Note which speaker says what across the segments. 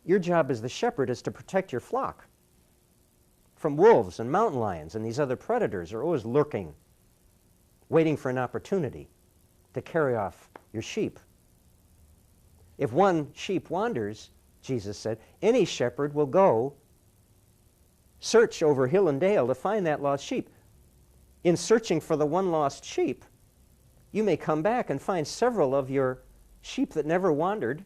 Speaker 1: Your job as the shepherd is to protect your flock from wolves and mountain lions, and these other predators are always lurking, waiting for an opportunity to carry off your sheep. If one sheep wanders, Jesus said, any shepherd will go search over hill and dale to find that lost sheep. In searching for the one lost sheep, you may come back and find several of your sheep that never wandered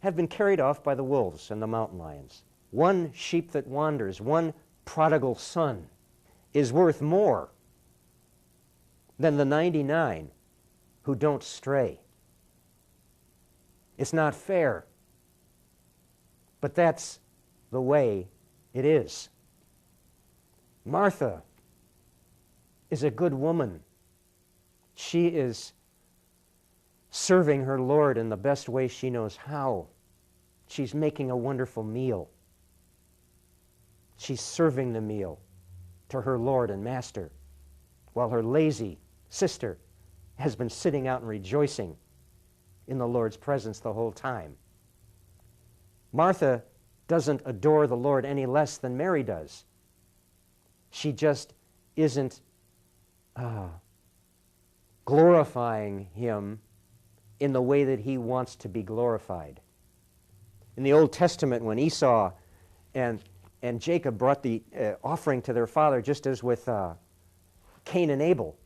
Speaker 1: have been carried off by the wolves and the mountain lions. One sheep that wanders, one prodigal son, is worth more than the 99 who don't stray. It's not fair, but that's the way it is. Martha is a good woman. She is serving her Lord in the best way she knows how. She's making a wonderful meal. She's serving the meal to her Lord and Master, while her lazy sister has been sitting out and rejoicing in the Lord's presence the whole time. Martha doesn't adore the Lord any less than Mary does. She just isn't glorifying him in the way that he wants to be glorified. In the Old Testament, when Esau and Jacob brought the offering to their father, just as with Cain and Abel,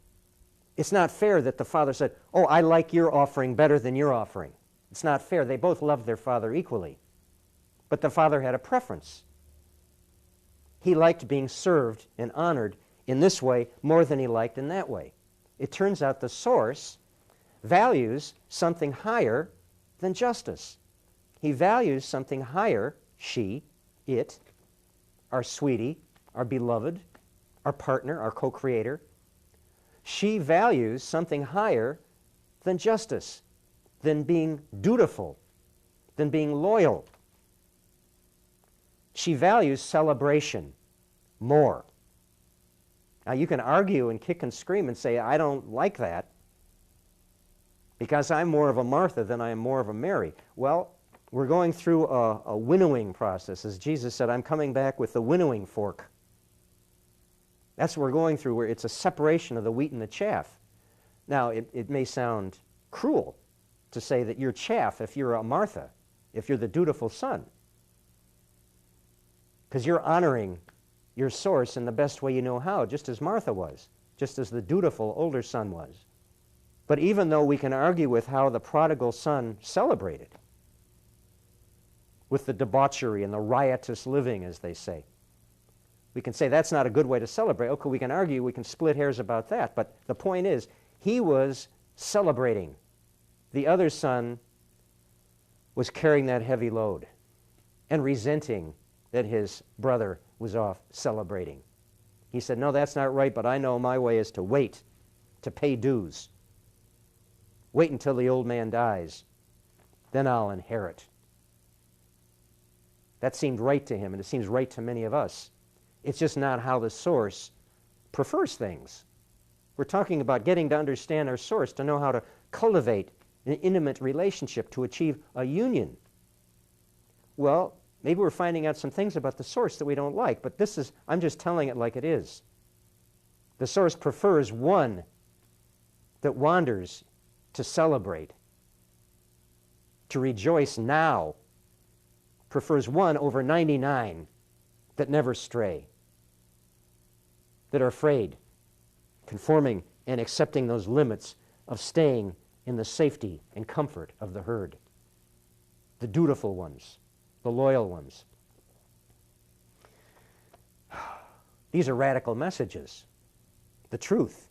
Speaker 1: it's not fair that the father said, oh, I like your offering better than your offering. It's not fair. They both loved their father equally. But the father had a preference. He liked being served and honored in this way more than he liked in that way. It turns out the source values something higher than justice. He values something higher, she, it, our sweetie, our beloved, our partner, our co-creator. She values something higher than justice, than being dutiful, than being loyal. She values celebration more. Now, you can argue and kick and scream and say, I don't like that because I'm more of a Martha than I am more of a Mary. Well, we're going through a winnowing process. As Jesus said, I'm coming back with the winnowing fork. That's what we're going through, where it's a separation of the wheat and the chaff. Now, it may sound cruel to say that you're chaff if you're a Martha, if you're the dutiful son, because you're honoring your source in the best way you know how, just as Martha was, just as the dutiful older son was. But even though we can argue with how the prodigal son celebrated, with the debauchery and the riotous living, as they say, we can say that's not a good way to celebrate. Okay, we can argue, we can split hairs about that, but the point is, he was celebrating. The other son was carrying that heavy load and resenting that his brother was off celebrating. He said, no, that's not right, but I know my way is to wait, to pay dues. Wait until the old man dies, then I'll inherit. That seemed right to him, and it seems right to many of us. It's just not how the source prefers things. We're talking about getting to understand our source, to know how to cultivate an intimate relationship, to achieve a union. Well, maybe we're finding out some things about the source that we don't like, but I'm just telling it like it is. The source prefers one that wanders to celebrate, to rejoice now, prefers one over 99 that never stray, that are afraid, conforming and accepting those limits of staying in the safety and comfort of the herd. The dutiful ones, the loyal ones. These are radical messages. The truth